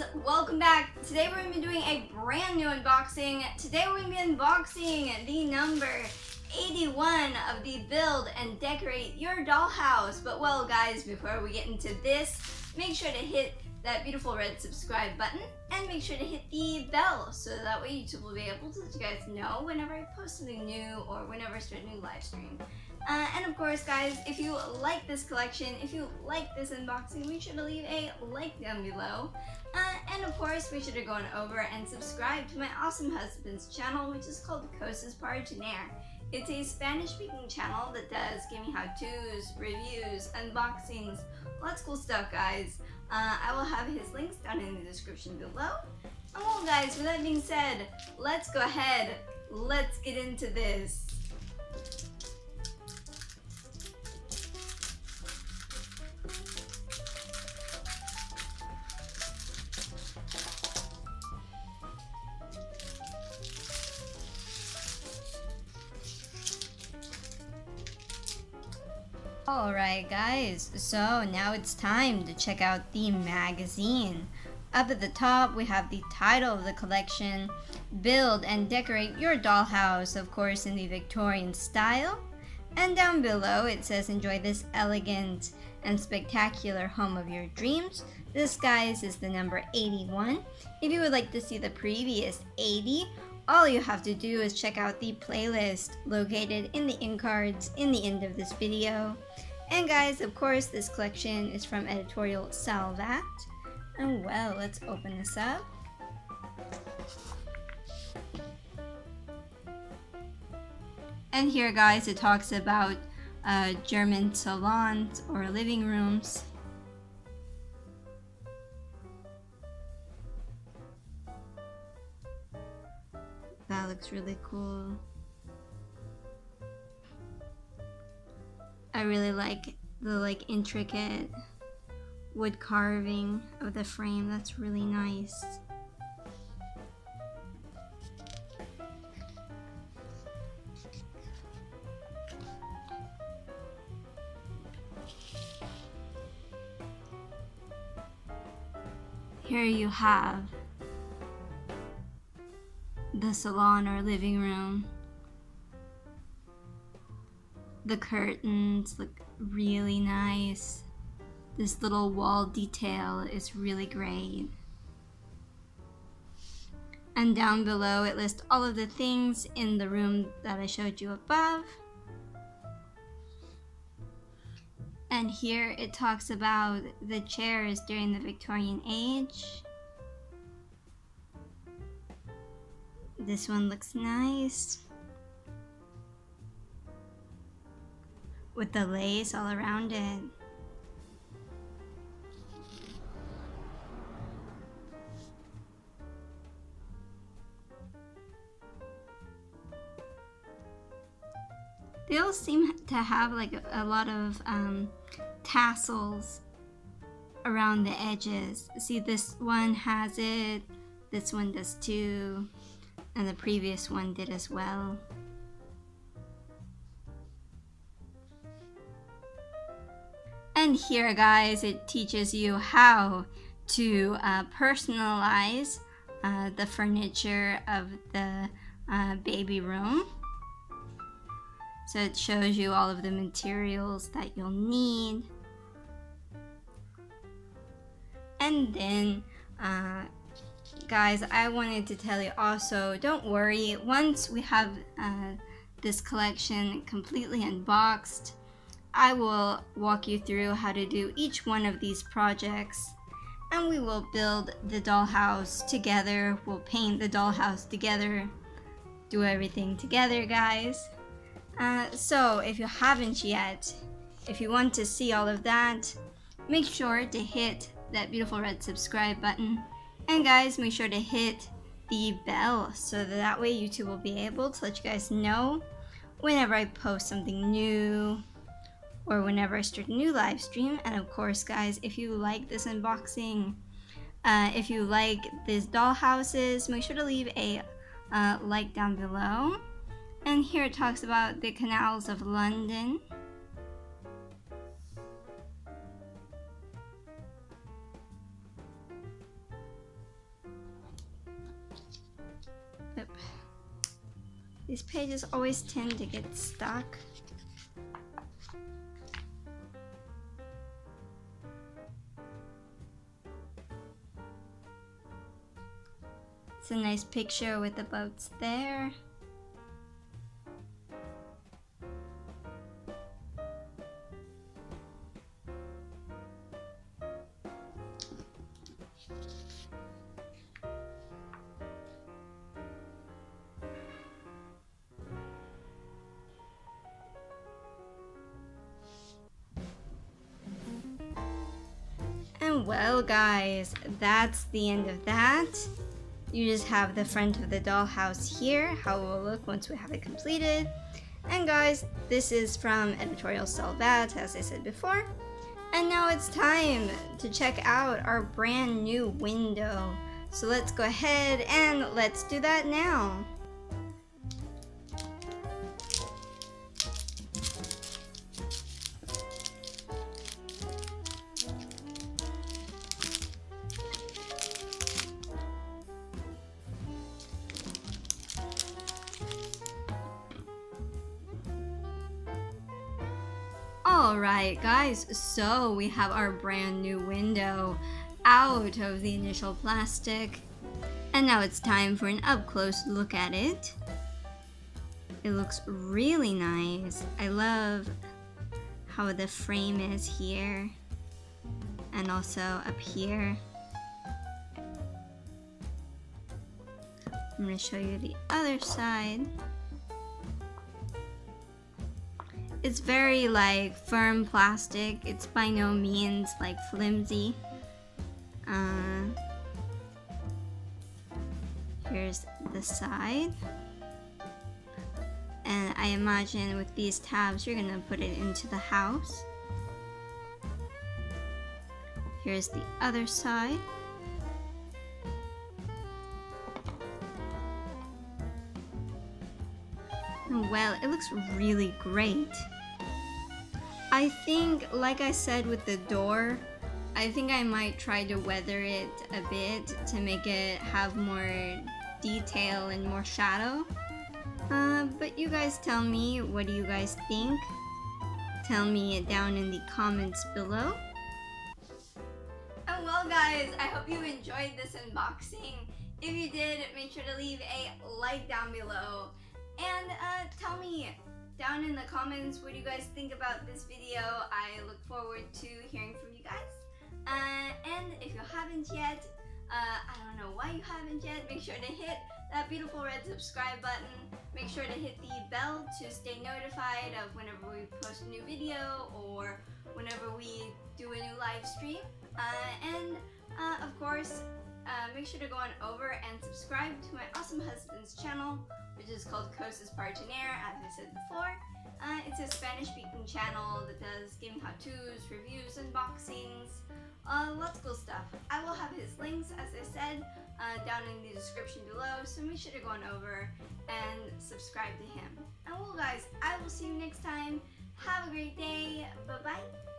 guys, welcome back. Today we're going to be doing a brand new unboxing. Today we're going to be unboxing the number 81 of the Build and Decorate Your Dollhouse. But well guys, before we get into this, make sure to hit that beautiful red subscribe button and make sure to hit the bell so that way YouTube will be able to let you guys know whenever I post something new or whenever I start a new live stream. And of course guys, if you like this collection, if you like this unboxing, make sure to leave a like down below. And of course, make sure to go on over and subscribe to my awesome husband's channel, which is called Cosas Paraginer. It's a Spanish-speaking channel that does gaming how-tos, reviews, unboxings, lots of cool stuff, guys. I will have his links down in the description below. And well, guys, with that being said, let's go ahead. Let's get into this. Alright guys, so now it's time to check out the magazine. Up at the top we have the title of the collection, Build and Decorate Your Dollhouse, of course in the Victorian style. And down below it says enjoy this elegant and spectacular home of your dreams. This guys is the number 81. If you would like to see the previous 80, all you have to do is check out the playlist located in the end cards in the end of this video. And guys, of course, this collection is from editorial Salvat. And well, let's open this up. And here guys, it talks about German salons or living rooms. That looks really cool. I really like the intricate wood carving of the frame. That's really nice. Here you have the salon or living room. The curtains look really nice. This little wall detail is really great. And down below it lists all of the things in the room that I showed you above. And here it talks about the chairs during the Victorian age. This one looks nice, with the lace all around it. They all seem to have like a lot of tassels around the edges. See, this one has it, this one does too, and the previous one did as well. And here guys, it teaches you how to personalize the furniture of the baby room. So it shows you all of the materials that you'll need. And then guys, I wanted to tell you also, don't worry, once we have this collection completely unboxed, I will walk you through how to do each one of these projects, and we will build the dollhouse together. We'll paint the dollhouse together, do everything together, guys. So if you haven't yet, if you want to see all of that, make sure to hit that beautiful red subscribe button. And guys, make sure to hit the bell so that way YouTube will be able to let you guys know whenever I post something new or whenever I start a new live stream. And of course guys, if you like this unboxing, if you like these dollhouses, make sure to leave a like down below. And here it talks about the canals of London. These pages always tend to get stuck. It's a nice picture with the boats there. And well guys, that's the end of that. You just have the front of the dollhouse here, how it will look once we have it completed. And guys, this is from Editorial Salvat, as I said before. And now it's time to check out our brand new window. So let's go ahead and let's do that now. Alright guys, so we have our brand new window out of the initial plastic, and now it's time for an up close look at it. It looks really nice. I love how the frame is here and also up here. I'm going to show you the other side. It's very like firm plastic. It's by no means like flimsy. Here's the side. And I imagine with these tabs you're gonna put it into the house. Here's the other side. Well, it looks really great. I think, like I said with the door, I think I might try to weather it a bit to make it have more detail and more shadow. But you guys tell me, what do you guys think? Tell me it down in the comments below. And well guys, I hope you enjoyed this unboxing. If you did, make sure to leave a like down below. And tell me down in the comments what you guys think about this video. I look forward to hearing from you guys. And if you haven't yet, I don't know why you haven't yet, make sure to hit that beautiful red subscribe button. Make sure to hit the bell to stay notified of whenever we post a new video or whenever we do a new live stream. And of course, make sure to go on over and subscribe to my awesome husband's channel, which is called Cosas Partener, as I said before. It's a Spanish-speaking channel that does gaming how-tos, reviews, unboxings, lots of cool stuff. I will have his links, as I said, down in the description below, so make sure to go on over and subscribe to him. And well guys, I will see you next time. Have a great day. Bye-bye.